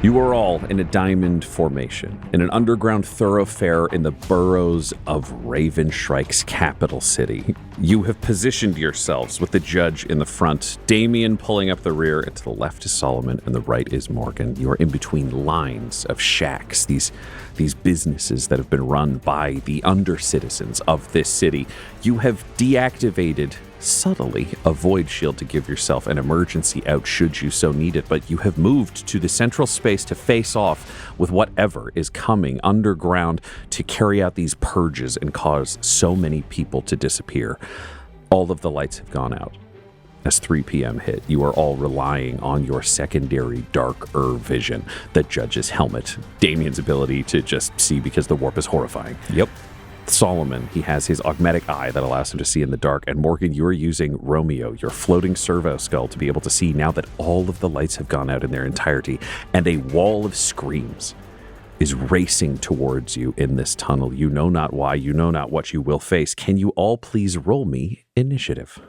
You are all in a diamond formation, in an underground thoroughfare in the burrows of Ravenshrike's capital city. You have positioned yourselves with the judge in the front, Damien pulling up the rear, and to the left is Solomon, and the right is Morgan. You are in between lines of shacks, these businesses that have been run by the under-citizens of this city. You have deactivated subtly a void shield to give yourself an emergency out should you so need it, but you have moved to the central space to face off with whatever is coming underground to carry out these purges and cause so many people to disappear. All of the lights have gone out. As 3 p.m. hit, you are all relying on your secondary darker vision, the judge's helmet, Damien's ability to just see because the warp is horrifying. Yep. Solomon, he has his augmetic eye that allows him to see in the dark. And Morgan, you are using Romeo, your floating servo skull, to be able to see now that all of the lights have gone out in their entirety. And a wall of screams is racing towards you in this tunnel. You know not why, you know not what you will face. Can you all please roll me initiative?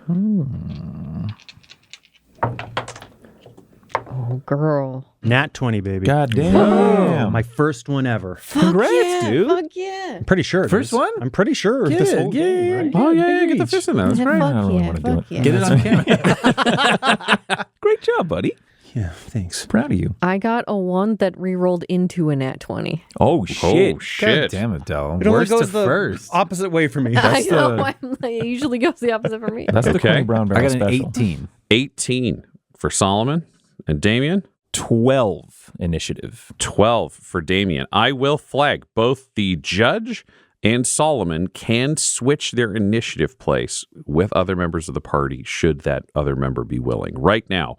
Oh, girl. Nat 20, baby. God damn. My first one ever. Congrats, yeah, dude. Fuck yeah. I'm pretty sure. First one? I'm pretty sure. Get this it, whole game, right? Oh, yeah, get the fist in there. That's Yeah, great. fuck I don't really yeah, want to do fuck it. yeah. Get it on camera. Great job, buddy. Yeah, thanks. Proud of you. I got a 1 that re-rolled into a nat 20. Oh, shit. Oh, shit. God damn it, Del. It only Worst goes to the first. opposite way for me. I know. the- It usually goes the opposite for me. That's the Okay. Coney Brown I barrel got an special. 18. 18 for Solomon and Damien. 12 initiative. 12 for Damien. I will flag both the judge and Solomon can switch their initiative place with other members of the party should that other member be willing. Right now,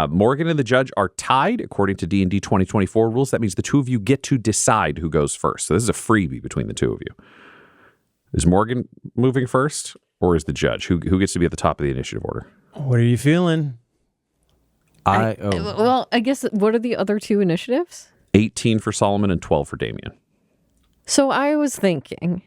Morgan and the judge are tied according to D&D 2024 rules. That means the two of you get to decide who goes first. So this is a freebie between the two of you. Is Morgan moving first or is the judge? Who gets to be at the top of the initiative order? What are you feeling? Well, I guess, what are the other two initiatives? 18 for Solomon and 12 for Damien. So I was thinking,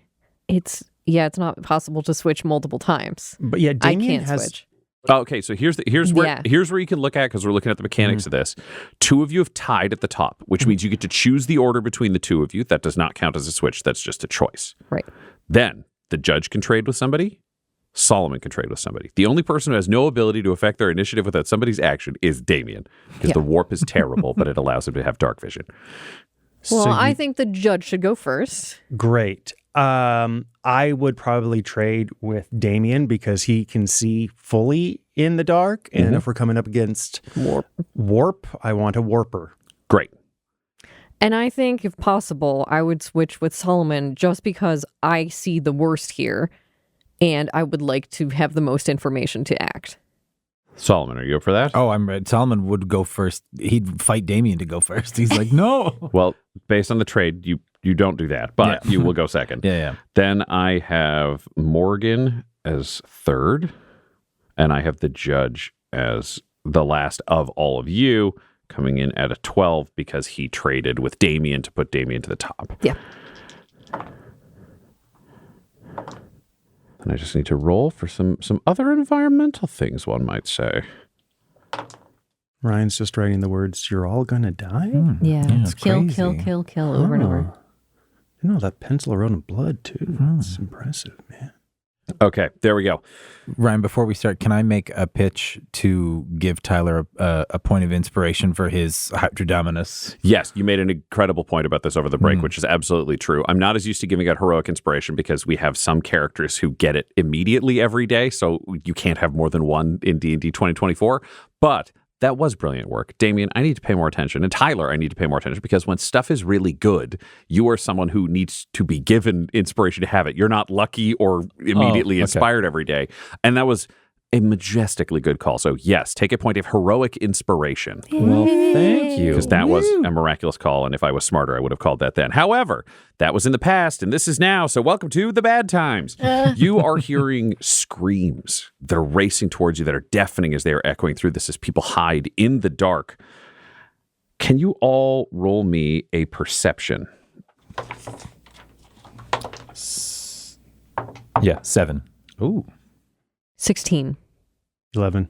it's not possible to switch multiple times. But yeah, I Damien can't has switch. Okay, so here's where Yeah. here's where you can look at because we're looking at the mechanics of this. Two of you have tied at the top, which means you get to choose the order between the two of you. That does not count as a switch. That's just a choice. Right. Then the judge can trade with somebody. Solomon can trade with somebody. The only person who has no ability to affect their initiative without somebody's action is Damien because the warp is terrible, but it allows him to have dark vision. Well, So I you- think the judge should go first. Great. I would probably trade with Damien because he can see fully in the dark. And if we're coming up against warp, I want a warper. Great. And I think, if possible, I would switch with Solomon just because I see the worst here. And I would like to have the most information to act. Solomon, are you up for that? Oh, I'm right. Solomon would go first. He'd fight Damien to go first. He's like, no. Well, based on the trade, you don't do that, but you will go second. Yeah. Then I have Morgan as third, and I have the judge as the last of all of you, coming in at a 12 because he traded with Damien to put Damien to the top. Yeah. And I just need to roll for some other environmental things, one might say. Ryan's just writing the words, "You're all gonna die." Yeah. It's kill, crazy. kill over and over. You know, that pencil wrote in blood, too. That's impressive, man. Okay, there we go. Ryan, before we start, can I make a pitch to give Tyler a point of inspiration for his Hydrodominus? Yes, you made an incredible point about this over the break, which is absolutely true. I'm not as used to giving out heroic inspiration because we have some characters who get it immediately every day, so you can't have more than one in D&D 2024, but that was brilliant work. Damien, I need to pay more attention. And Tyler, I need to pay more attention because when stuff is really good, you are someone who needs to be given inspiration to have it. You're not lucky or immediately inspired every day. And that was a majestically good call. So yes, take a point of heroic inspiration. Well, thank you. Because that was a miraculous call. And if I was smarter, I would have called that then. However, that was in the past and this is now. So welcome to the bad times. You are hearing screams that are racing towards you that are deafening as they are echoing through this as people hide in the dark. Can you all roll me a perception? Yeah, 7. Ooh. 16. 11.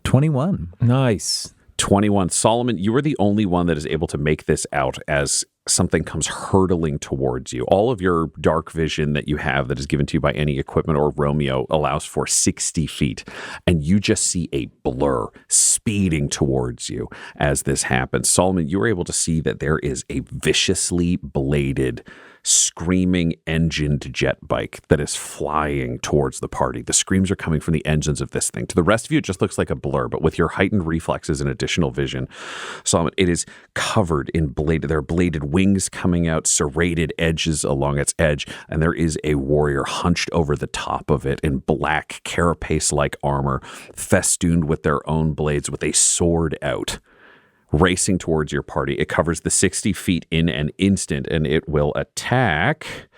21. Nice. 21. Solomon, you are the only one that is able to make this out as something comes hurtling towards you. All of your dark vision that you have that is given to you by any equipment or Romeo allows for 60 feet. And you just see a blur speeding towards you as this happens. Solomon, you are able to see that there is a viciously bladed, screaming engined jet bike that is flying towards the party. The screams are coming from the engines of this thing. To the rest of you, it just looks like a blur, but with your heightened reflexes and additional vision, Solomon, it is covered in bladed. There are bladed wings coming out, serrated edges along its edge, and there is a warrior hunched over the top of it in black carapace-like armor, festooned with their own blades, with a sword out, racing towards your party. It covers the 60 feet in an instant, and it will attack.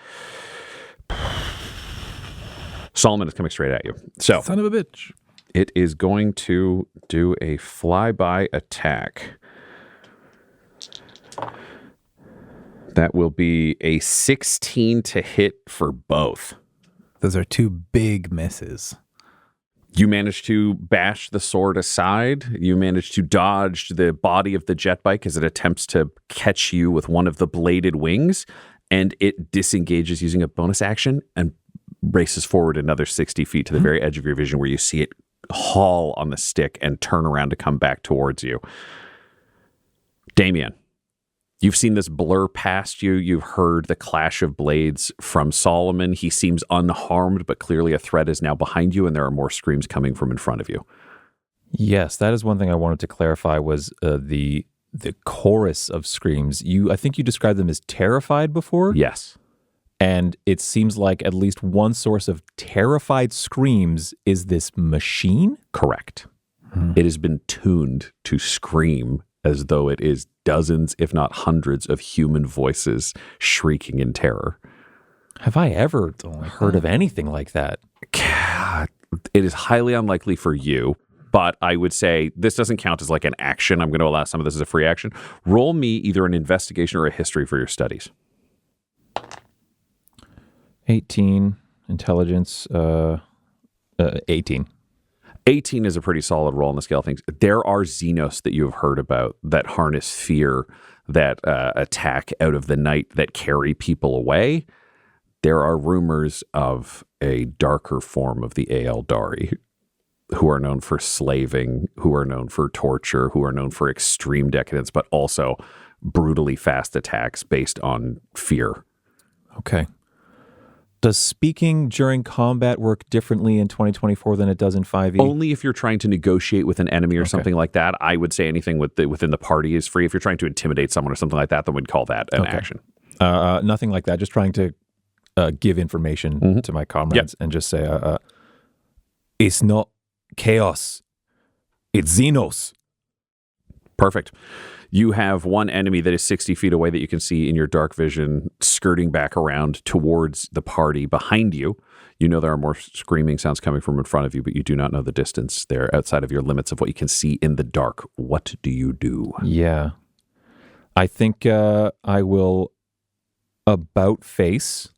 Solomon is coming straight at you. So, Son of a bitch. it is going to do a flyby attack. That will be a 16 to hit for both. Those are two big misses. You manage to bash the sword aside. You manage to dodge the body of the jet bike as it attempts to catch you with one of the bladed wings, and it disengages using a bonus action and races forward another 60 feet to the very edge of your vision, where you see it haul on the stick and turn around to come back towards you. Damien, you've seen this blur past you. You've heard the clash of blades from Solomon. He seems unharmed, but clearly a threat is now behind you, and there are more screams coming from in front of you. Yes, that is one thing I wanted to clarify was the chorus of screams. I think you described them as terrified before? Yes. And it seems like at least one source of terrified screams is this machine? Correct. It has been tuned to scream as though it is dozens, if not hundreds, of human voices shrieking in terror. Have I ever heard of anything like that? God, it is highly unlikely for you, but I would say this doesn't count as like an action. I'm going to allow some of this as a free action. Roll me either an investigation or a history for your studies. 18, intelligence, 18. 18 is a pretty solid roll on the scale of things. There are Xenos that you have heard about that harness fear, that attack out of the night, that carry people away. There are rumors of a darker form of the Aeldari who are known for slaving, who are known for torture, who are known for extreme decadence, but also brutally fast attacks based on fear. Okay. Does speaking during combat work differently in 2024 than it does in 5e? Only if you're trying to negotiate with an enemy or something like that. I would say anything within the party is free. If you're trying to intimidate someone or something like that, then we'd call that an action. Nothing like that. Just trying to give information to my comrades and just say, it's not chaos. It's Xenos. Perfect. You have one enemy that is 60 feet away that you can see in your dark vision, skirting back around towards the party behind you. You know there are more screaming sounds coming from in front of you, but you do not know the distance. They're outside of your limits of what you can see in the dark. What do you do? Yeah. I think I will about face.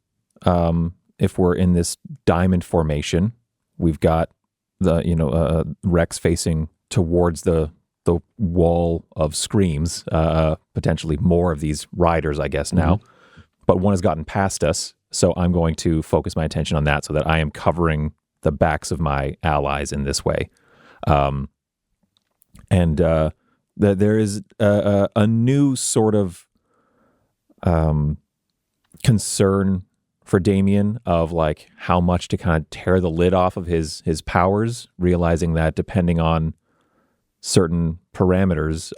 If we're in this diamond formation, we've got the Rex facing towards the wall of screams, potentially more of these riders, I guess, now. But one has gotten past us, so I'm going to focus my attention on that so that I am covering the backs of my allies in this way. There is a new sort of concern for Damien of like how much to kind of tear the lid off of his powers, realizing that depending on certain parameters,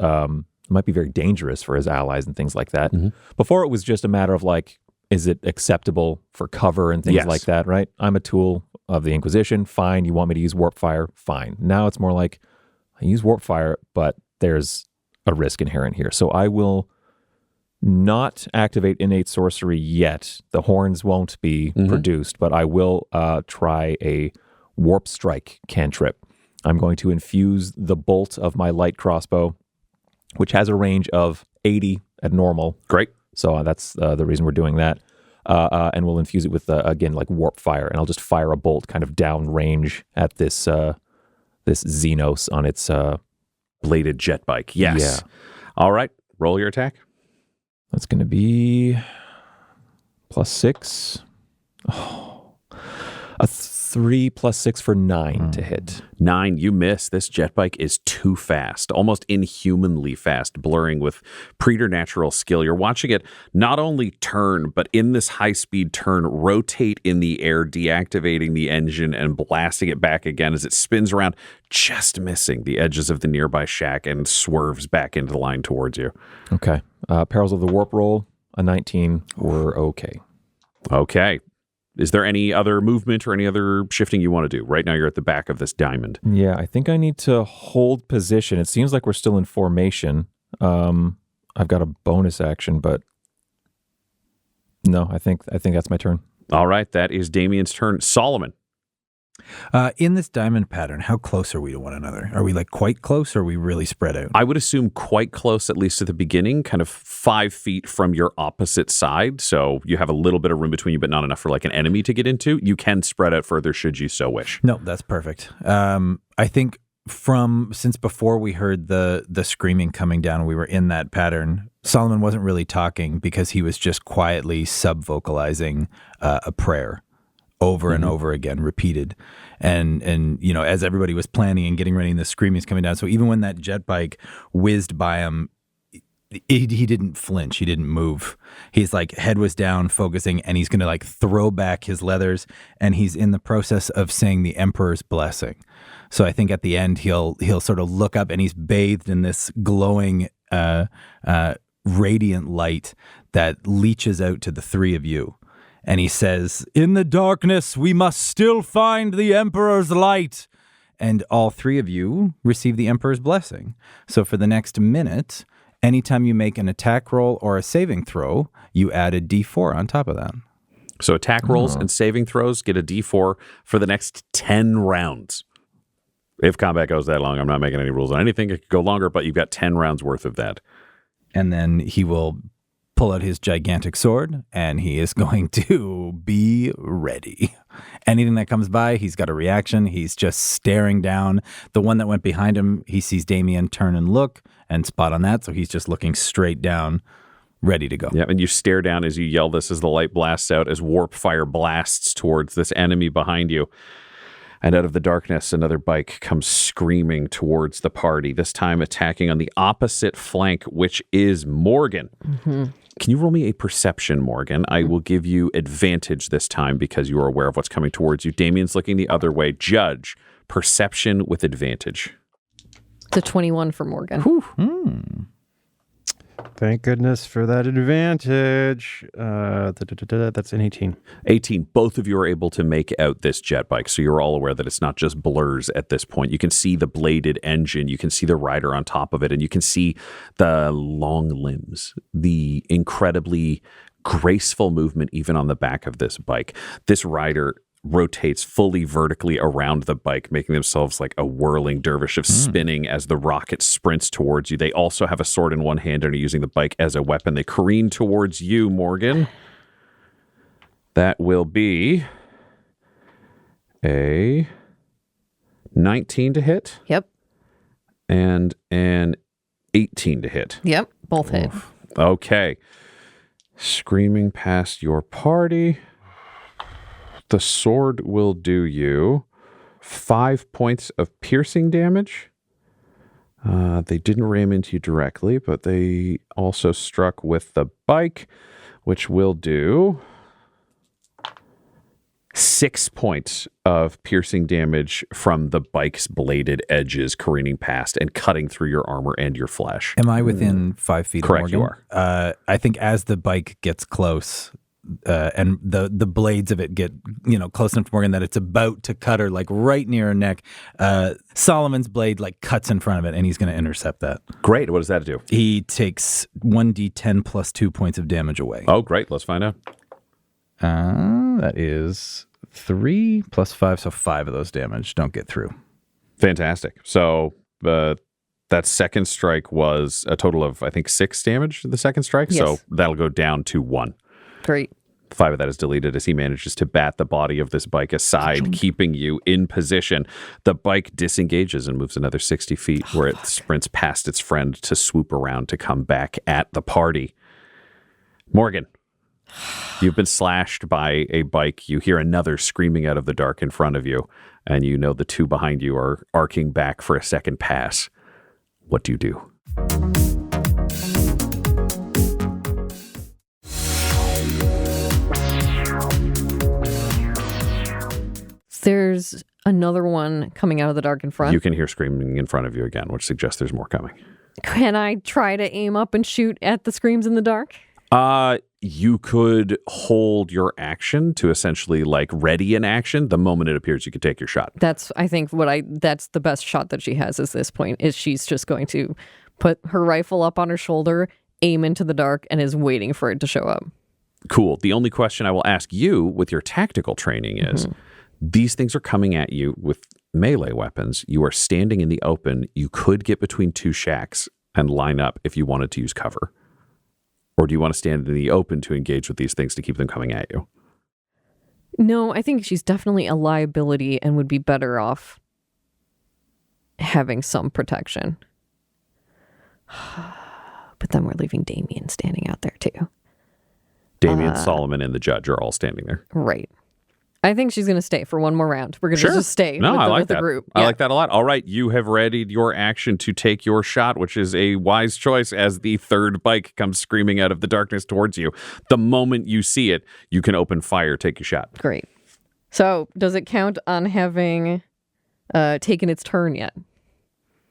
might be very dangerous for his allies and things like that. Before it was just a matter of like, is it acceptable for cover and things like that, right? I'm a tool of the Inquisition. Fine. You want me to use warp fire? Fine. Now it's more like I use warp fire, but there's a risk inherent here. So I will not activate innate sorcery yet. The horns won't be produced, but I will try a warp strike cantrip. I'm going to infuse the bolt of my light crossbow, which has a range of 80 at normal. Great. So that's the reason we're doing that. And we'll infuse it with, again, like warp fire. And I'll just fire a bolt kind of down range at this Xenos on its bladed jet bike. Yes. Yeah. All right. Roll your attack. That's going to be +6. Oh, a 3 + 6 for 9 to hit. 9, you miss. This jet bike is too fast, almost inhumanly fast, blurring with preternatural skill. You're watching it not only turn, but in this high-speed turn, rotate in the air, deactivating the engine and blasting it back again as it spins around, just missing the edges of the nearby shack and swerves back into the line towards you. Okay. Perils of the warp roll, a 19. We're okay. Okay. Is there any other movement or any other shifting you want to do? Right now you're at the back of this diamond. Yeah, I think I need to hold position. It seems like we're still in formation. I've got a bonus action, but no, I think that's my turn. All right, that is Damien's turn. Solomon. In this diamond pattern, how close are we to one another? Are we like quite close, or are we really spread out? I would assume quite close, at least at the beginning, kind of 5 feet from your opposite side. So you have a little bit of room between you, but not enough for like an enemy to get into. You can spread out further should you so wish. No, that's perfect. I think since before we heard the screaming coming down, we were in that pattern. Solomon wasn't really talking because he was just quietly sub-vocalizing a prayer over and over again, repeated. And as everybody was planning and getting ready, and the screaming is coming down. So even when that jet bike whizzed by him, he didn't flinch. He didn't move. He's like, head was down, focusing, and he's going to like throw back his leathers, and he's in the process of saying the Emperor's blessing. So I think at the end he'll sort of look up, and he's bathed in this glowing, radiant light that leaches out to the three of you. And he says, "In the darkness, we must still find the Emperor's light." And all three of you receive the Emperor's blessing. So for the next minute, anytime you make an attack roll or a saving throw, you add a D4 on top of that. So attack rolls and saving throws get a D4 for the next 10 rounds. If combat goes that long, I'm not making any rules on anything. It could go longer, but you've got 10 rounds worth of that. And then he will pull out his gigantic sword, and he is going to be ready. Anything that comes by, he's got a reaction. He's just staring down. The one that went behind him, he sees Damien turn and look and spot on that, so he's just looking straight down, ready to go. Yeah, and you stare down as you yell this as the light blasts out, as warp fire blasts towards this enemy behind you. And out of the darkness, another bike comes screaming towards the party, this time attacking on the opposite flank, which is Morgan. Mm-hmm. Can you roll me a perception, Morgan? I will give you advantage this time because you are aware of what's coming towards you. Damien's looking the other way. Judge, perception with advantage. It's a 21 for Morgan. Thank goodness for that advantage. That's an 18. 18. Both of you are able to make out this jet bike, so you're all aware that it's not just blurs at this point. You can see the bladed engine, you can see the rider on top of it, and you can see the long limbs, the incredibly graceful movement even on the back of this bike. This rider rotates fully vertically around the bike, making themselves like a whirling dervish of spinning as the rocket sprints towards you. They also have a sword in one hand and are using the bike as a weapon. They careen towards you, Morgan. That will be a 19 to hit. Yep. And an 18 to hit. Yep. Both hit. Okay. Screaming past your party. The sword will do you 5 points of piercing damage. They didn't ram into you directly, but they also struck with the bike, which will do 6 points of piercing damage from the bike's bladed edges careening past and cutting through your armor and your flesh. Am I within 5 feet of Correct, Morgan? you are. I think as the bike gets close, and the blades of it get close enough to Morgan that it's about to cut her like right near her neck, Solomon's blade like cuts in front of it, and he's going to intercept that. Great. What does that do? He takes 1d10 plus 2 points of damage away. Oh, great. Let's find out. That is 3 plus 5, so 5 of those damage don't get through. Fantastic. So that second strike was a total of, I think, 6 damage to the second strike. Yes. So that'll go down to 1. Great. 5 of that is deleted as he manages to bat the body of this bike aside, keeping you in position. The bike disengages and moves another 60 feet where it sprints past its friend to swoop around to come back at the party. Morgan, you've been slashed by a bike. You hear another screaming out of the dark in front of you, and you know the 2 behind you are arcing back for a second pass. What do you do? There's another one coming out of the dark in front. You can hear screaming in front of you again, which suggests there's more coming. Can I try to aim up and shoot at the screams in the dark? You could hold your action to essentially like ready an action. The moment it appears, you could take your shot. That's, I think, that's the best shot that she has at this point, is she's just going to put her rifle up on her shoulder, aim into the dark, and is waiting for it to show up. Cool. The only question I will ask you with your tactical training is, these things are coming at you with melee weapons. You are standing in the open. You could get between 2 shacks and line up if you wanted to use cover. Or do you want to stand in the open to engage with these things to keep them coming at you? No, I think she's definitely a liability and would be better off having some protection. But then we're leaving Damien standing out there too. Damien, Solomon, and the judge are all standing there. Right. I think she's going to stay for one more round. We're going to just stay with the group. I like that a lot. All right, you have readied your action to take your shot, which is a wise choice as the 3rd bike comes screaming out of the darkness towards you. The moment you see it, you can open fire, take your shot. Great. So does it count on having taken its turn yet?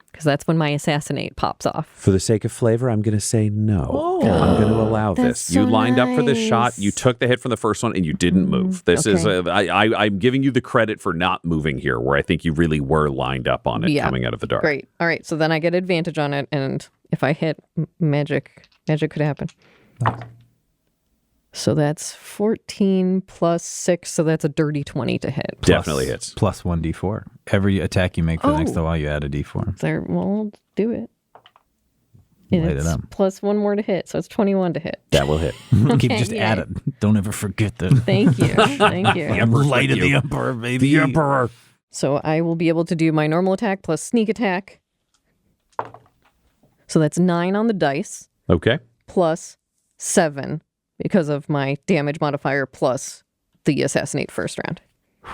Because that's when my assassinate pops off. For the sake of flavor, I'm going to say no. I'm going to allow this. so You lined up for this nice. shot. You took the hit from the first one, and you didn't move. This is I'm giving you the credit for not moving here, where I think you really were lined up on it coming out of the dark. Great. All right. So then I get advantage on it, and if I hit, magic could happen. So that's 14 plus 6, so that's a dirty 20 to hit. Definitely hits. Plus 1d4. Every attack you make for the next while, you add a d4. There, well, do it. And Light it it's up. plus 1 more to hit, so it's 21 to hit. That will hit. Keep just yay. add it. Don't ever forget that. Thank you. Thank you. Light of the Emperor, baby. The Emperor. So I will be able to do my normal attack plus sneak attack. So that's 9 on the dice, Okay. plus 7 because of my damage modifier plus the assassinate first round.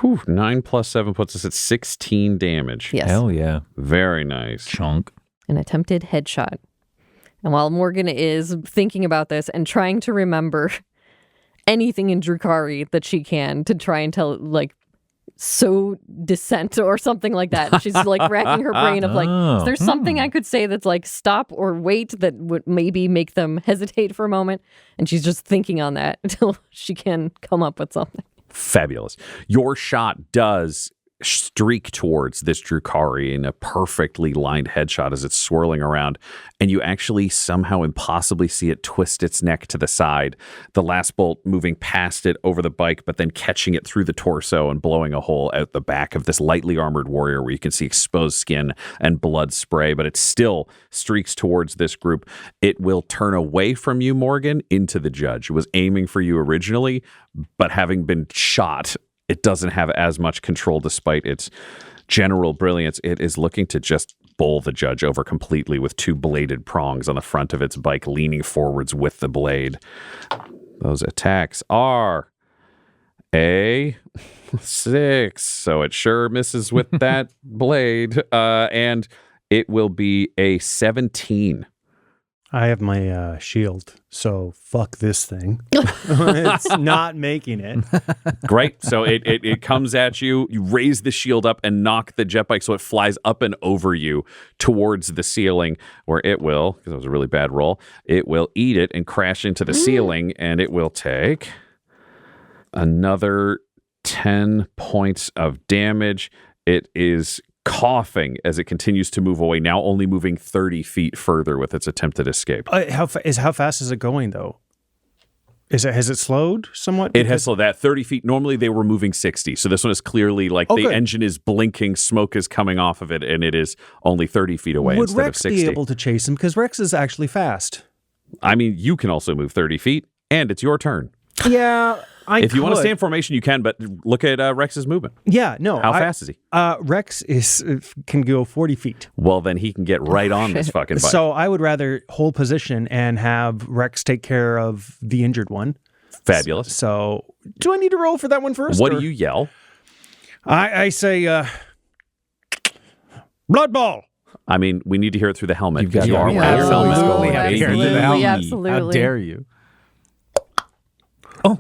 Whew, 9 plus 7 puts us at 16 damage. Yes. Hell yeah. Very nice. Chunk. An attempted headshot. And while Morgan is thinking about this and trying to remember anything in Drukhari that she can to try and tell, like, so dissent or something like that. She's like racking her brain of like, is there something I could say that's like stop or wait that would maybe make them hesitate for a moment? And she's just thinking on that until she can come up with something. Fabulous. Your shot does streak towards this Drukhari in a perfectly lined headshot as it's swirling around, and you actually somehow impossibly see it twist its neck to the side, the last bolt moving past it over the bike, but then catching it through the torso and blowing a hole out the back of this lightly armored warrior where you can see exposed skin and blood spray, but it still streaks towards this group. It will turn away from you, Morgan, into the judge. It was aiming for you originally, but having been shot, it doesn't have as much control despite its general brilliance. It is looking to just bowl the judge over completely with 2 bladed prongs on the front of its bike, leaning forwards with the blade. Those attacks are a 6, so it sure misses with that blade. And it will be a 17. I have my shield, so fuck this thing. It's not making it. Great. So it comes at you. You raise the shield up and knock the jet bike so it flies up and over you towards the ceiling, where it will, because that was a really bad roll, it will eat it and crash into the ceiling, and it will take another 10 points of damage. It is coughing as it continues to move away, now only moving 30 feet further with its attempted escape. How fast is it going, though? Has it slowed somewhat? It has slowed. That 30 feet, normally they were moving 60. So this one is clearly like the engine is blinking, smoke is coming off of it, and it is only 30 feet away Would instead Rex of 60. be able to chase him? Because Rex is actually fast. I mean, you can also move 30 feet, and it's your turn. Yeah, If you want to stay in formation, you can, but look at Rex's movement. Yeah, no. How fast is he? Rex can go 40 feet. Well, then he can get right on this fucking bike. So I would rather hold position and have Rex take care of the injured one. Fabulous. So do I need to roll for that one first? What do you yell? I say, blood ball. I mean, we need to hear it through the helmet. You've got You to are hear wearing it. a helmet. Absolutely. Oh, have to hear it through the absolutely, helmet. absolutely. How dare you?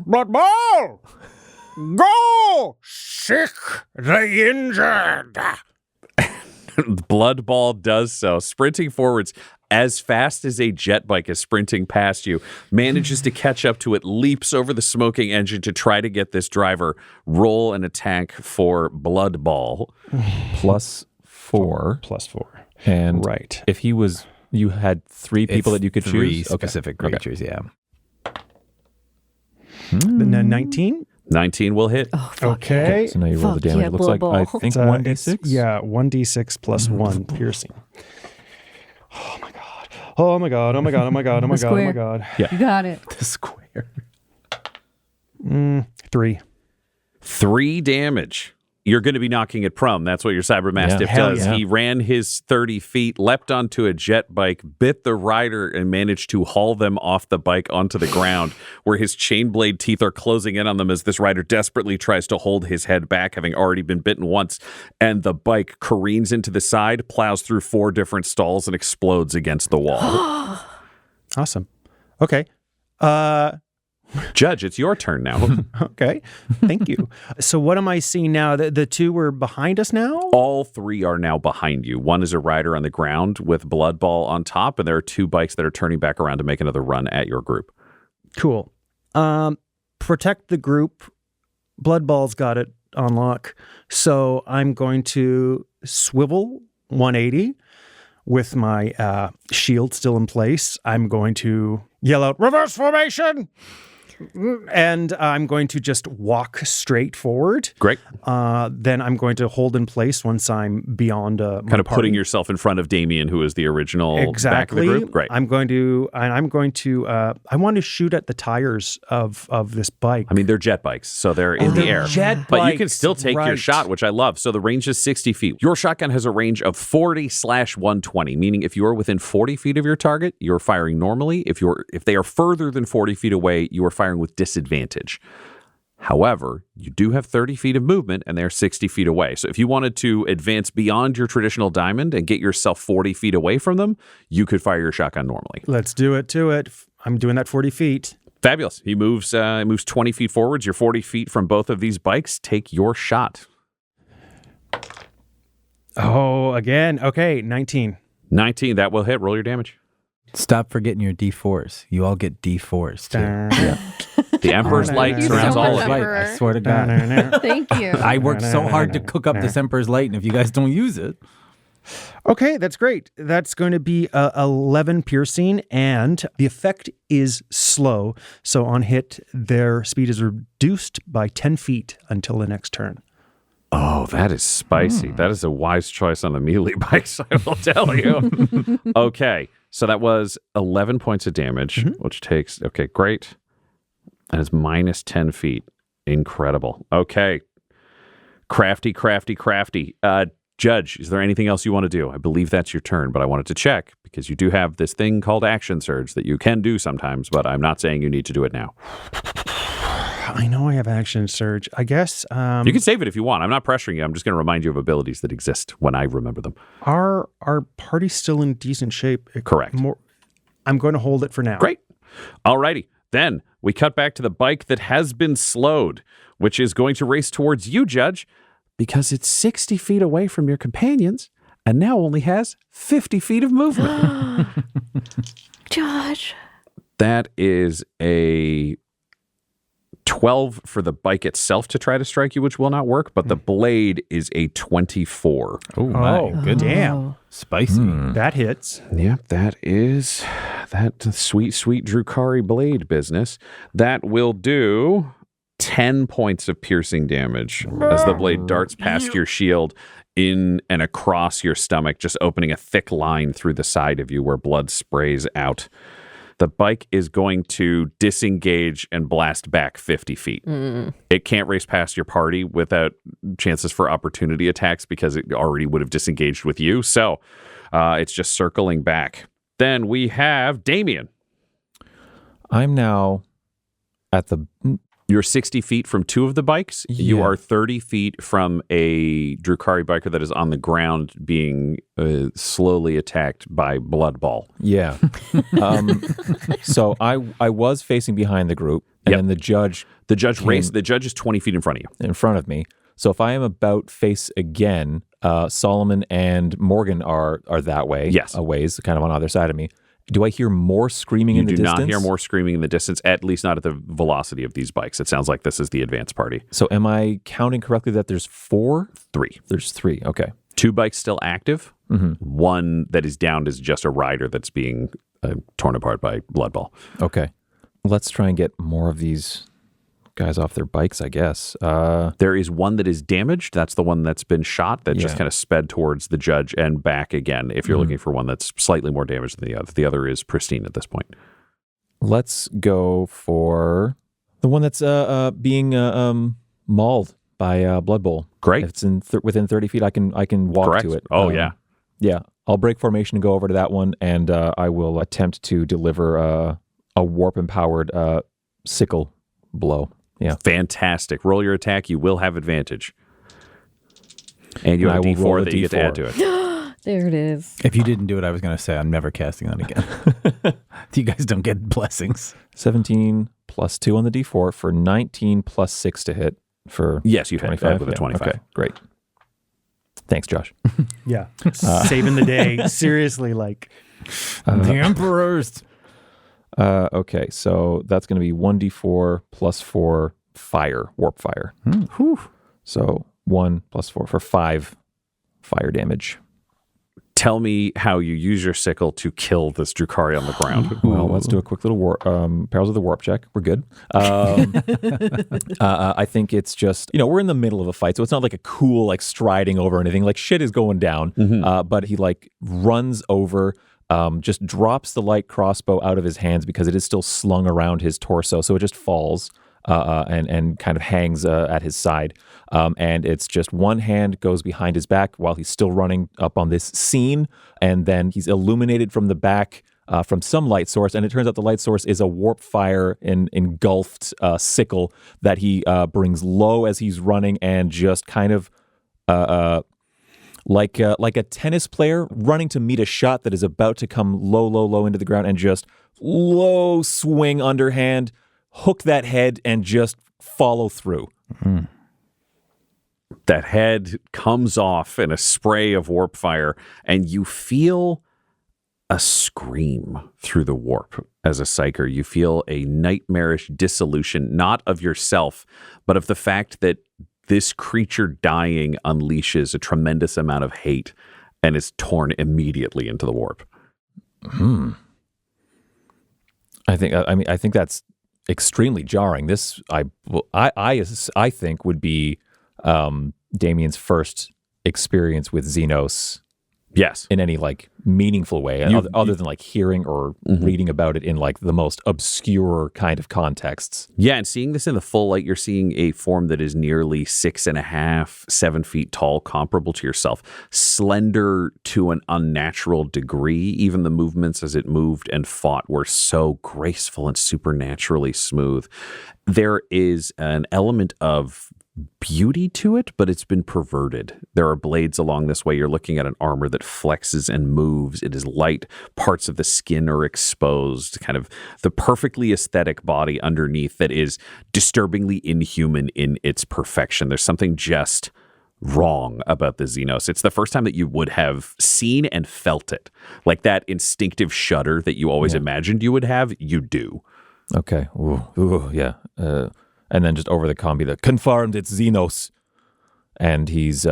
Blood ball. Go sick the injured. Blood Ball does so, sprinting forwards as fast as a jet bike is sprinting past you, manages to catch up to it, leaps over the smoking engine to try to get this driver. Roll an attack for Blood Ball. +4. +4. And Right. if he was, you had 3 people It's that you could 3 choose. specific creatures, yeah. Then 19. 19 will hit. Oh, fuck. Okay. So now you roll the Fuck damage. yeah, It looks blood like, I ball. think, It's, 1d6? Yeah, 1d6 plus 1 piercing. Oh my god. Oh my god. Oh my god. Oh my god. Oh my god. Oh my square. god. You got it. The square. 3. 3 damage. You're going to be knocking it prone. That's what your Cyber Mastiff Hell does. yeah. He ran his 30 feet, leapt onto a jet bike, bit the rider, and managed to haul them off the bike onto the ground, where his chain blade teeth are closing in on them as this rider desperately tries to hold his head back, having already been bitten once. And the bike careens into the side, plows through 4 different stalls, and explodes against the wall. Awesome. Okay. Judge, it's your turn now. Okay. Thank you. So what am I seeing now? The 2 were behind us now? All 3 are now behind you. One is a rider on the ground with Blood Ball on top, and there are 2 bikes that are turning back around to make another run at your group. Cool. Protect the group. Blood Ball's got it on lock. So I'm going to swivel 180 with my shield still in place. I'm going to yell out, reverse formation! And I'm going to just walk straight forward. Great. Then I'm going to hold in place once I'm beyond my Kind of party. putting yourself in front of Damien, who is the original back of Exactly. the group. Great. I want to shoot at the tires of this bike. I mean, they're jet bikes, so they're in the they're air. jet But you can bikes, still take your right. shot, which I love. So the range is 60 feet. Your shotgun has a range of 40/120, meaning if you are within 40 feet of your target, you're firing normally. If they are further than 40 feet away, you are firing with disadvantage. However, you do have 30 feet of movement, and they're 60 feet away. So if you wanted to advance beyond your traditional diamond and get yourself 40 feet away from them, you could fire your shotgun normally. Let's do it to it. I'm doing that 40 feet. Fabulous. He moves 20 feet forwards. You're 40 feet from both of these bikes. Take your shot. Oh, again. Okay, 19. 19. That will hit. Roll your damage. Stop forgetting your D4s. You all get D4s too. The Emperor's light Thank you surrounds so all much, of you. Emperor. I swear to God. Thank you. I worked so hard to cook up this Emperor's Light, and if you guys don't use it, Okay, that's great. That's going to be 11 piercing, and the effect is slow. So on hit, their speed is reduced by 10 feet until the next turn. Oh, that is spicy. That is a wise choice on the melee bikes, I will tell you. Okay, so that was 11 points of damage, which takes, okay, great. And it's minus 10 feet. Incredible. Okay. Crafty. Judge, is there anything else you want to do? I believe that's your turn, but I wanted to check because you do have this thing called Action Surge that you can do sometimes, but I'm not saying you need to do it now. I know I have Action Surge. I guess You can save it if you want. I'm not pressuring you. I'm just going to remind you of abilities that exist when I remember them. our party's still in decent shape. Correct. I'm going to hold it for now. Great. Alrighty. Then we cut back to the bike that has been slowed, which is going to race towards you, Judge, because it's 60 feet away from your companions and now only has 50 feet of movement. Josh. That is a 12 for the bike itself to try to strike you, which will not work, but the blade is a 24. oh my goodness, Damn. spicy. That hits. Yep, that is that sweet Drukari blade business. That will do 10 points of piercing damage as the blade darts past your shield in and across your stomach, just opening a thick line through the side of you where blood sprays out. The bike is going to disengage and blast back 50 feet. It can't race past your party without chances for opportunity attacks because it already would have disengaged with you. So it's just circling back. Then we have Damien. I'm now at the... You're 60 feet from two of the bikes. You Yeah. are 30 feet from a Drukhari biker that is on the ground being slowly attacked by Blood Ball. Yeah. So I was facing behind the group, and then the judge The judge is 20 feet in front of you. in front of me. So if I am about face again, Solomon and Morgan are that way. Yes. A ways, kind of on either side of me. Do I hear more screaming in the distance? You do not hear more screaming in the distance, at least not at the velocity of these bikes. It sounds like this is the advanced party. So am I counting correctly that there's 4? 3. There's 3. Okay. 2 bikes still active. One that is downed is just a rider that's being torn apart by Blood Ball. Okay. Let's try and get more of these guys off their bikes, I guess. There is one that is damaged. That's the one that's been shot that just Yeah. kind of sped towards the judge and back again. If you're looking for one that's slightly more damaged than the other is pristine at this point. Let's go for the one that's being mauled by Blood Bowl. Great. If it's within 30 feet, I can walk Correct. to it. Oh, yeah. Yeah. I'll break formation and go over to that one, and I will attempt to deliver a warp-empowered sickle blow. Yeah. Fantastic. Roll your attack. You will have advantage. And you And have I a will roll D4 a that you get to add D4. to it. There it is. If you didn't do it, I was going to say I'm never casting that again. You guys don't get blessings. 17 plus 2 on the D4 for 19 plus 6 to hit for Yes, you hit 25. with a 25. Okay, great. Thanks, Josh. Yeah. Saving the day. Seriously, like. The Emperor's. Okay, so that's going to be 1d4 plus 4 fire, warp fire. So 1 plus 4 for 5 fire damage. Tell me how you use your sickle to kill this Drukhari on the ground. Well, let's do a quick little perils of the warp check. We're good. I think it's just, we're in the middle of a fight, so it's not like a cool, like striding over or anything. Like shit is going down, but he like runs over, just drops the light crossbow out of his hands because it is still slung around his torso, so it just falls and kind of hangs at his side. And it's just one hand goes behind his back while he's still running up on this scene, and then he's illuminated from the back from some light source, and it turns out the light source is a warp fire engulfed sickle that he brings low as he's running, and just kind of like a tennis player running to meet a shot that is about to come low into the ground, and just low swing underhand, hook that head, and just follow through. That head comes off in a spray of warp fire, and you feel a scream through the warp as a psyker. You feel a nightmarish dissolution, not of yourself, but of the fact that this creature dying unleashes a tremendous amount of hate and is torn immediately into the warp. I think that's extremely jarring. This I think would be Damien's first experience with Xenos Yes. in any like meaningful way, other than like hearing or reading about it in like the most obscure kind of contexts. Yeah, and seeing this in the full light, you're seeing a form that is nearly 6.5, 7 feet tall, comparable to yourself, slender to an unnatural degree. Even the movements as it moved and fought were so graceful and supernaturally smooth. There is an element of beauty to it, but it's been perverted. There are blades along this way. You're looking at an armor that flexes and moves. It is light. Parts of the skin are exposed, kind of the perfectly aesthetic body underneath that is disturbingly inhuman in its perfection. There's something just wrong about the Xenos. It's the first time that you would have seen and felt it. Like that instinctive shudder that you always imagined you would have, you do. Okay. Ooh, yeah. And then just over the combi, confirmed it's Xenos. And he's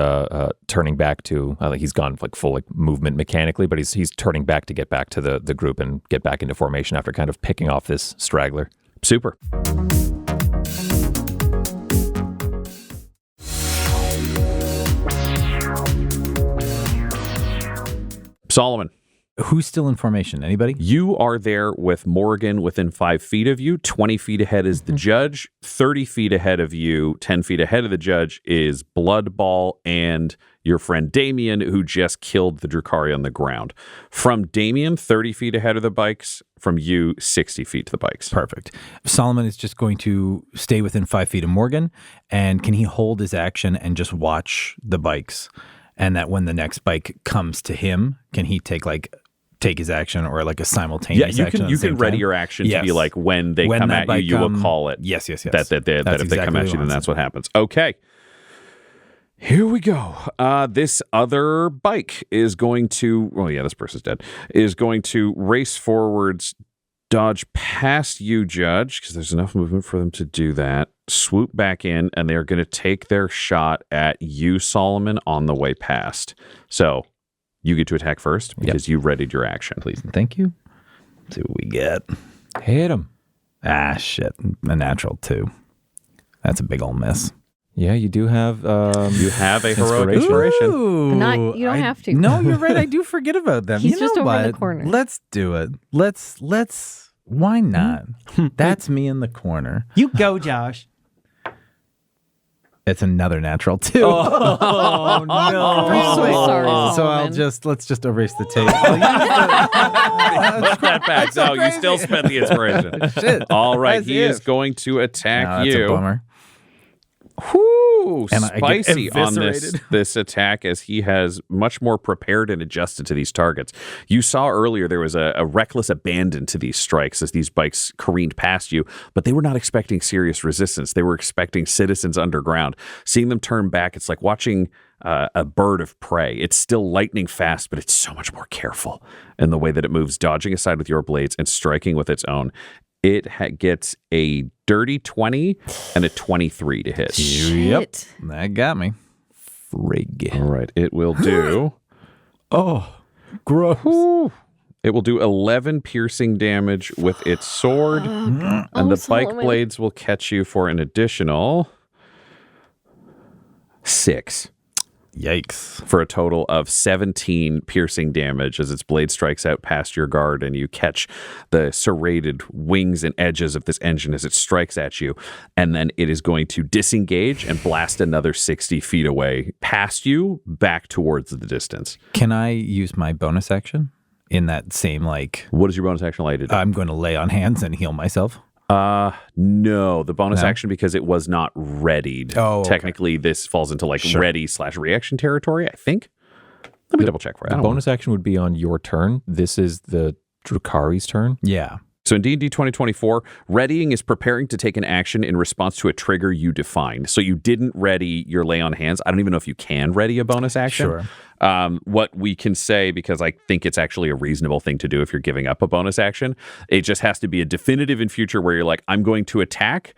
turning back to, he's gone like full like movement mechanically, but he's turning back to get back to the group and get back into formation after kind of picking off this straggler. Super. Solomon. Who's still in formation? Anybody? You are there with Morgan within 5 feet of you. 20 feet ahead is the judge. 30 feet ahead of you, 10 feet ahead of the judge is Bloodball and your friend Damien, who just killed the Drukhari on the ground. From Damien, 30 feet ahead of the bikes. From you, 60 feet to the bikes. Perfect. Solomon is just going to stay within 5 feet of Morgan. And can he hold his action and just watch the bikes? And that when the next bike comes to him, can he take his action or like a simultaneous action? You can ready your action to be like when they come at you, you will call it. Yes. That if they come at you, then that's what happens. Okay. Here we go. This other bike is going to, this person's dead, is going to race forwards, dodge past you, Judge, because there's enough movement for them to do that, swoop back in, and they're going to take their shot at you, Solomon, on the way past. So you get to attack first because you readied your action. Please and thank you. Let's see what we get. Hit him. Ah, shit. A natural 2. That's a big old miss. Yeah, you do have a heroic inspiration. Ooh, You don't have to. No, you're right. I do forget about them. He's you just know over in the what? corner. Let's do it. Let's. Why not? That's me in the corner. You go, Josh. It's another natural 2. Oh, no. I'm so sorry, So Solomon. let's just erase the tape. Put that back. No, you still spend the inspiration. Shit. All right, As he if. is going to attack That's you. a bummer. Whoo, And I get spicy on eviscerated. this attack as he has much more prepared and adjusted to these targets. You saw earlier there was a reckless abandon to these strikes as these bikes careened past you, but they were not expecting serious resistance. They were expecting citizens underground. Seeing them turn back, it's like watching a bird of prey. It's still lightning fast, but it's so much more careful in the way that it moves, dodging aside with your blades and striking with its own. It gets a dirty 20 and a 23 to hit. Yep. Shit. That got me. frig. All right, it will do. Oh, gross. It will do 11 piercing damage with its sword, and the bike Solomon. blades will catch you for an additional 6. Yikes. For a total of 17 piercing damage as its blade strikes out past your guard and you catch the serrated wings and edges of this engine as it strikes at you. And then it is going to disengage and blast another 60 feet away past you back towards the distance. Can I use my bonus action in that same, What is your bonus action allow you to do? I'm going to lay on hands and heal myself? No, the bonus No? action, because it was not readied. Oh, okay. Technically, this falls into ready/reaction territory, I think. Let me double check for you. I The don't know. bonus action would be on your turn. This is the Drukhari's turn. Yeah. So in D&D 2024, readying is preparing to take an action in response to a trigger you defined. So you didn't ready your lay on hands. I don't even know if you can ready a bonus action. Sure. What we can say, because I think it's actually a reasonable thing to do if you're giving up a bonus action, it just has to be a definitive in future where you're like, I'm going to attack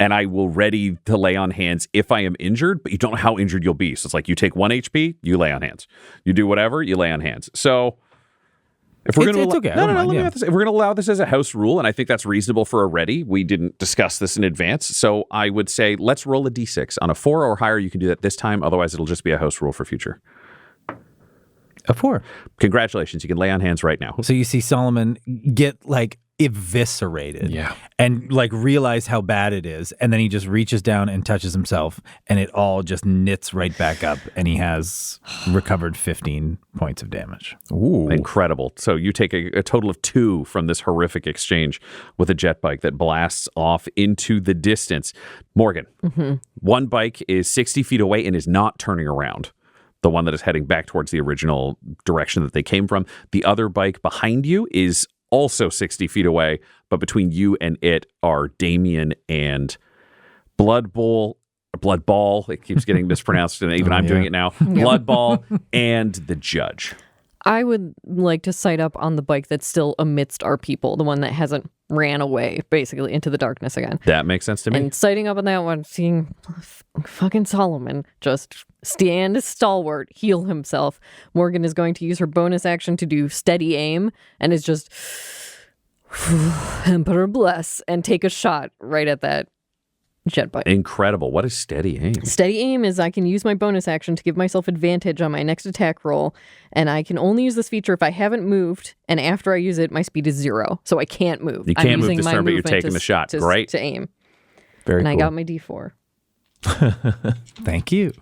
and I will ready to lay on hands if I am injured, but you don't know how injured you'll be. So it's like you take 1 HP, you lay on hands. You do whatever, you lay on hands. So if we're going to It's okay. I no, don't mind, let me yeah. have this. If we're going to allow this as a house rule, and I think that's reasonable for a ready, we didn't discuss this in advance. So I would say let's roll a d6 on a 4 or higher. You can do that this time. Otherwise, it'll just be a house rule for future. A 4. Congratulations, you can lay on hands right now. So you see Solomon get eviscerated. Yeah. And realize how bad it is. And then he just reaches down and touches himself and it all just knits right back up. And he has recovered 15 points of damage. Ooh. Incredible. So you take a total of 2 from this horrific exchange with a jet bike that blasts off into the distance. Morgan, one bike is 60 feet away and is not turning around. The one that is heading back towards the original direction that they came from. The other bike behind you is also 60 feet away, but between you and it are Damien and Bloodball. It keeps getting mispronounced, and even I'm doing it now. Bloodball and the judge. I would like to sight up on the bike that's still amidst our people, the one that hasn't ran away, basically, into the darkness again. That makes sense to me. And sighting up on that one, seeing fucking Solomon just stand stalwart, heal himself. Morgan is going to use her bonus action to do steady aim and is just Emperor bless and take a shot right at that jet bike. Incredible. What is steady aim? Steady aim is I can use my bonus action to give myself advantage on my next attack roll, and I can only use this feature if I haven't moved, and after I use it, my speed is 0, so I can't move. You can't move this turn, but you're taking the shot. Great. To aim. Very and cool. I got my D4. Thank you.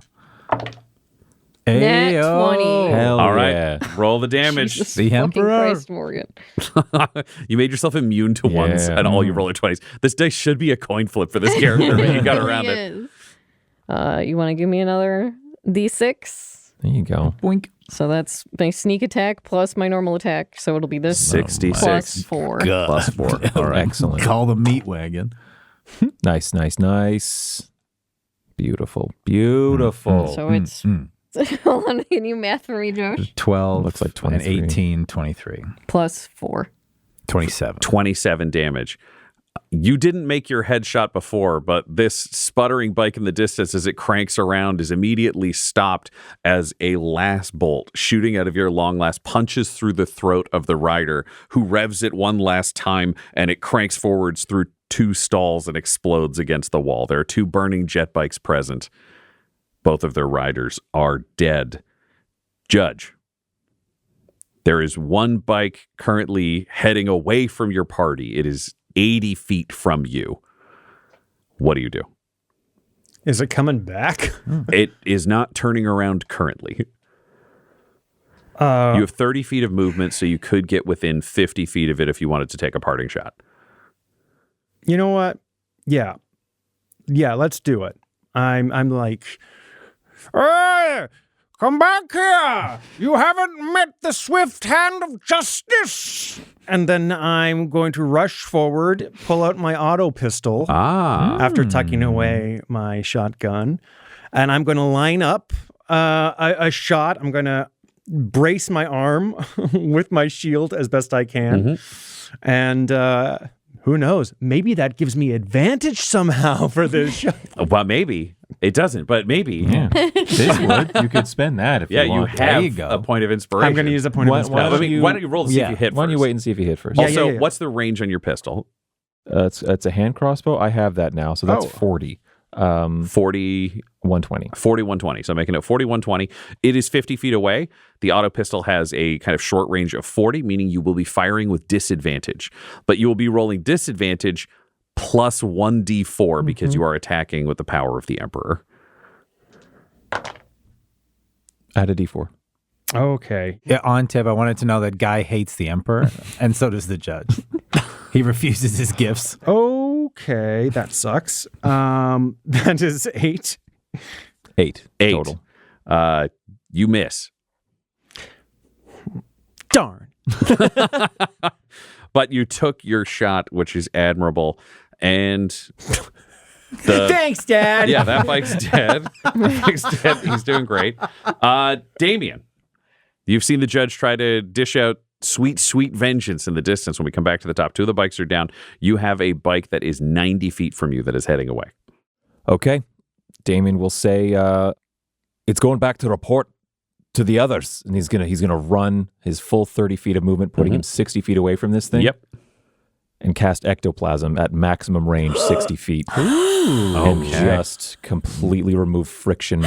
Nat 20. Hell All yeah. right. Roll the damage. Jesus The fucking Emperor. Christ, Morgan. You made yourself immune to ones Yeah. and all your roller 20s. This dice should be a coin flip for this character, but you got around it. Is. You want to give me another D6? There you go. Boink. So that's my sneak attack plus my normal attack. So it'll be this 66 plus 4. plus 4. All right. Excellent. Call the meat wagon. Nice. Beautiful. So it's... Hold on, can you math for me, Josh? 12. Looks like and 23. 18, 23. Plus 4. 27. 27 damage. You didn't make your headshot before, but this sputtering bike in the distance as it cranks around is immediately stopped as a last bolt shooting out of your long last punches through the throat of the rider, who revs it one last time, and it cranks forwards through 2 stalls and explodes against the wall. There are 2 burning jet bikes present. Both of their riders are dead. Judge, there is one bike currently heading away from your party. It is 80 feet from you. What do you do? Is it coming back? It is not turning around currently. You have 30 feet of movement, so you could get within 50 feet of it if you wanted to take a parting shot. You know what? Yeah, let's do it. I'm like, hey, come back here. You haven't met the swift hand of justice. And then I'm going to rush forward, pull out my auto pistol after tucking away my shotgun. And I'm going to line up a shot. I'm going to brace my arm with my shield as best I can. And who knows? Maybe that gives me advantage somehow for this shot. Well, maybe. It doesn't, but maybe. Yeah. This would. You could spend that if Yeah, you you want. have you go. a point of inspiration. I'm going to use a point of inspiration. Why don't you roll to see if you hit Why don't you first? wait and see if you hit first? Yeah, Also, yeah. what's the range on your pistol? It's a hand crossbow. I have that now, so that's 40. 40... 120. 4120. So I'm making it 4120. It is 50 feet away. The auto pistol has a kind of short range of 40, meaning you will be firing with disadvantage. But you will be rolling disadvantage plus 1d4 because you are attacking with the power of the Emperor. Add a d4. Okay. Yeah, on tip, I wanted to know that Guy hates the Emperor, and so does the judge. He refuses his gifts. Okay, that sucks. That is 8. 8 8. total. You miss. Darn. But you took your shot, which is admirable. And the... Thanks, Dad. Yeah, that bike's dead. That bike's dead. He's doing great. Damien, you've seen the judge try to dish out sweet, sweet vengeance in the distance. When we come back to the top, 2 of the bikes are down. You have a bike that is 90 feet from you that is heading away. Okay. Damien will say, it's going back to report to the others. And he's gonna run his full 30 feet of movement, putting him 60 feet away from this thing. Yep. And cast ectoplasm at maximum range, 60 feet. And just completely remove friction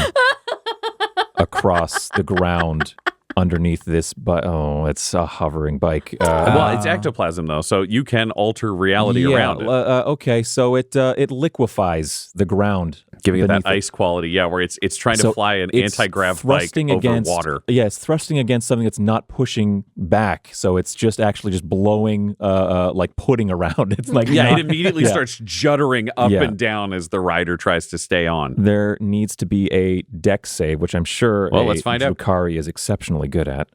across the ground underneath this. But it's a hovering bike. Well, it's ectoplasm, though, so you can alter reality around it. Okay, so it liquefies the ground, Giving it that beneath ice quality, yeah, where it's trying to fly an it's anti-grav bike thrusting over against, water. Yeah, it's thrusting against something that's not pushing back, so it's just actually just blowing, like pudding around. It's like Yeah, not- it immediately yeah. starts juttering up Yeah. and down as the rider tries to stay on. There needs to be a dex save, which I'm sure Let's find out. Drukhari is exceptionally good at.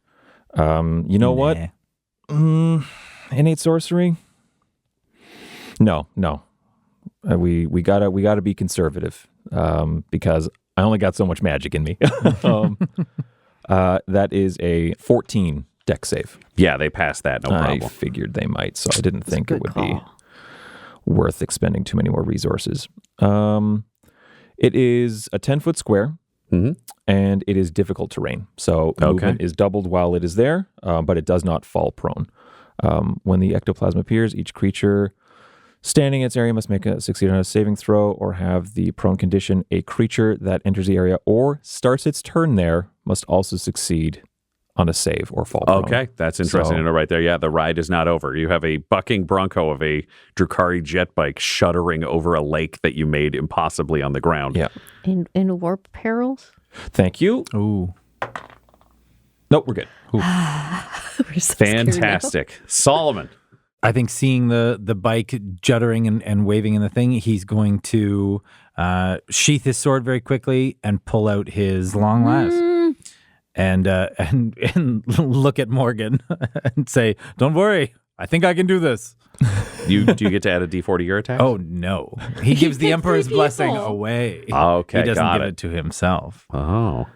You know what? Innate sorcery? No. We gotta be conservative because I only got so much magic in me. That is a 14 dex save. Yeah, they passed that, no I problem. figured they might, so I didn't think it good would be call. worth expending too many more resources. It is a 10-foot square. And it is difficult terrain. So movement is doubled while it is there, but it does not fall prone. When the ectoplasm appears, each creature standing in its area must succeed on a saving throw or have the prone condition. A creature that enters the area or starts its turn there must also succeed on a save or fall prone. Okay, that's interesting to know right there. Yeah, the ride is not over. You have a bucking bronco of a Drukhari jet bike shuddering over a lake that you made impossibly on the ground. Yeah. In warp perils? Thank you. Ooh. Nope, we're good. We're so scared now. Fantastic. Solomon. I think seeing the bike juddering and waving in the thing, he's going to sheath his sword very quickly and pull out his long lance and look at Morgan and say, "Don't worry, I think I can do this." Do you get to add a D4 to your attack? Oh no, he gives the Emperor's people. blessing away. Okay, he doesn't got give it. it to himself. Oh,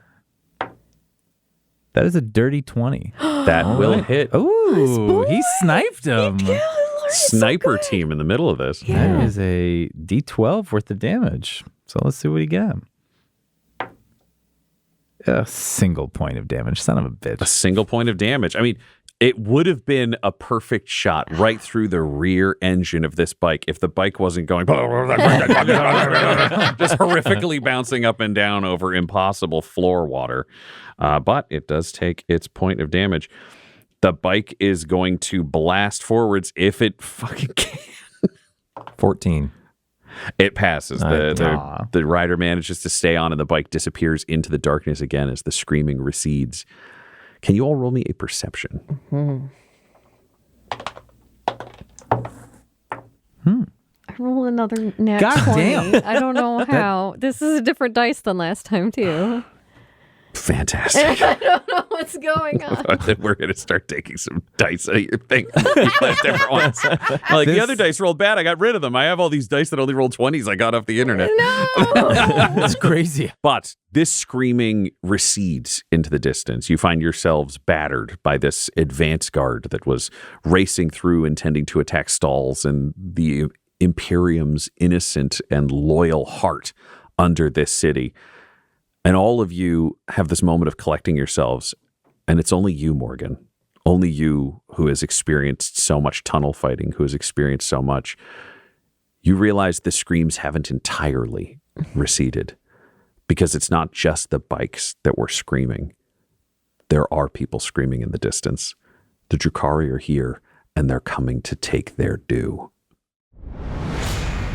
That is a dirty 20. that will hit. Ooh, he sniped him. Sniper team in the middle of this. That is a D12 worth of damage. So let's see what he got. A single point of damage. Son of a A bitch. single point of damage. I mean, it would have been a perfect shot right through the rear engine of this bike if the bike wasn't going just horrifically bouncing up and down over impossible floor water. But it does take its point of damage. The bike is going to blast forwards if it fucking can. 14. It passes. Aw. The rider manages to stay on, and the bike disappears into the darkness again as the screaming recedes. Can you all roll me a perception? I roll another nat God 20. damn. I don't know how. This is a different dice than last time, too. Fantastic. I don't know what's going on. Then we're going to start taking some dice out of your thing. You play different ones. Like, the other dice rolled bad. I got rid of them. I have all these dice that only roll 20s I got off the internet. That's crazy. But this screaming recedes into the distance. You find yourselves battered by this advance guard that was racing through, intending to attack stalls and the Imperium's innocent and loyal heart under this city. And all of you have this moment of collecting yourselves, and it's only you, Morgan. Only you who has experienced so much tunnel fighting, who has experienced so much. You realize the screams haven't entirely receded, because it's not just the bikes that were screaming. There are people screaming in the distance. The Drukhari are here, and they're coming to take their due.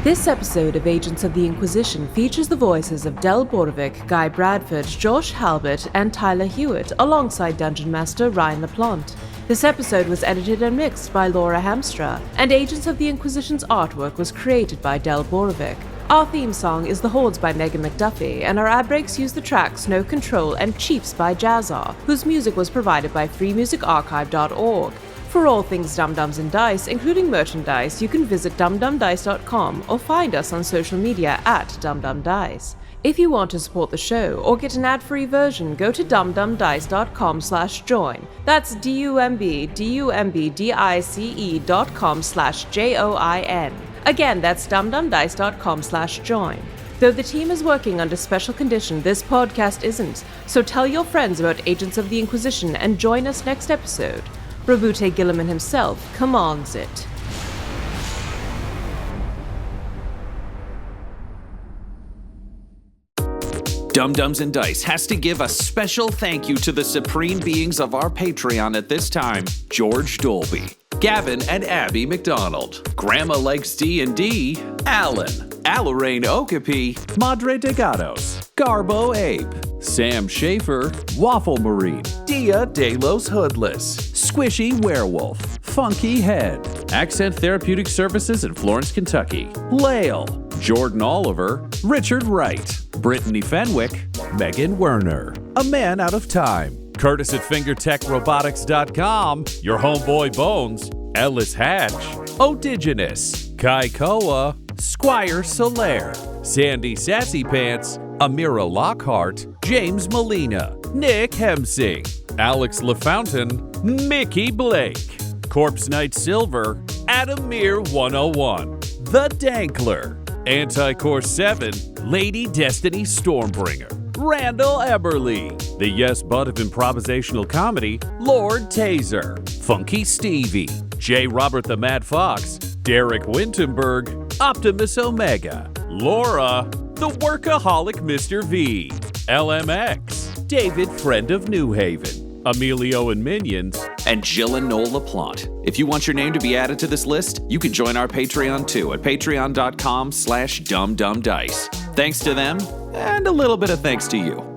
This episode of Agents of the Inquisition features the voices of Del Borovic, Guy Bradford, Josh Halbert, and Tyler Hewitt, alongside Dungeon Master Ryan LaPlante. This episode was edited and mixed by Laura Hamstra, and Agents of the Inquisition's artwork was created by Del Borovic. Our theme song is The Hordes by Megan McDuffie, and our ad breaks use the tracks No Control and Chiefs by Jazzar, whose music was provided by freemusicarchive.org. For all things Dum-Dums and Dice, including merchandise, you can visit dumdumdice.com or find us on social media at dumdumdice. If you want to support the show or get an ad-free version, go to dumdumdice.com/join. That's dumbdice.com/join. Again, that's dumdumdice.com/join. Though the team is working under special condition, this podcast isn't. So tell your friends about Agents of the Inquisition and join us next episode. Rabute Gilliman himself commands it. Dum-Dums and Dice has to give a special thank you to the supreme beings of our Patreon at this time: George Dolby, Gavin and Abby McDonald, Grandma Likes D&D, Alan, Alarain Okapi, Madre de Gatos, Garbo Abe, Sam Schaefer, Waffle Marine, Dia de los Hoodless, Squishy Werewolf, Funky Head, Accent Therapeutic Services in Florence, Kentucky, Lael, Jordan Oliver, Richard Wright, Brittany Fenwick, Megan Werner, A Man Out of Time, Curtis at FingerTechRobotics.com, Your Homeboy Bones, Ellis Hatch, Odigenous, Kai Koa, Squire Solaire, Sandy Sassy Pants, Amira Lockhart, James Molina, Nick Hemsing, Alex LaFountain, Mickey Blake, Corpse Knight Silver, Adamir 101, The Dankler, Anticore 7, Lady Destiny Stormbringer, Randall Eberly, the yes but of improvisational comedy, Lord Taser, Funky Stevie, J. Robert the Mad Fox, Derek Wintenberg, Optimus Omega, Laura, the Workaholic Mr. V, LMX, David Friend of New Haven, Emilio and Minions, and Jill and Noel LaPlante. If you want your name to be added to this list, you can join our Patreon too at patreon.com/dumdumdice. Thanks to them, and a little bit of thanks to you.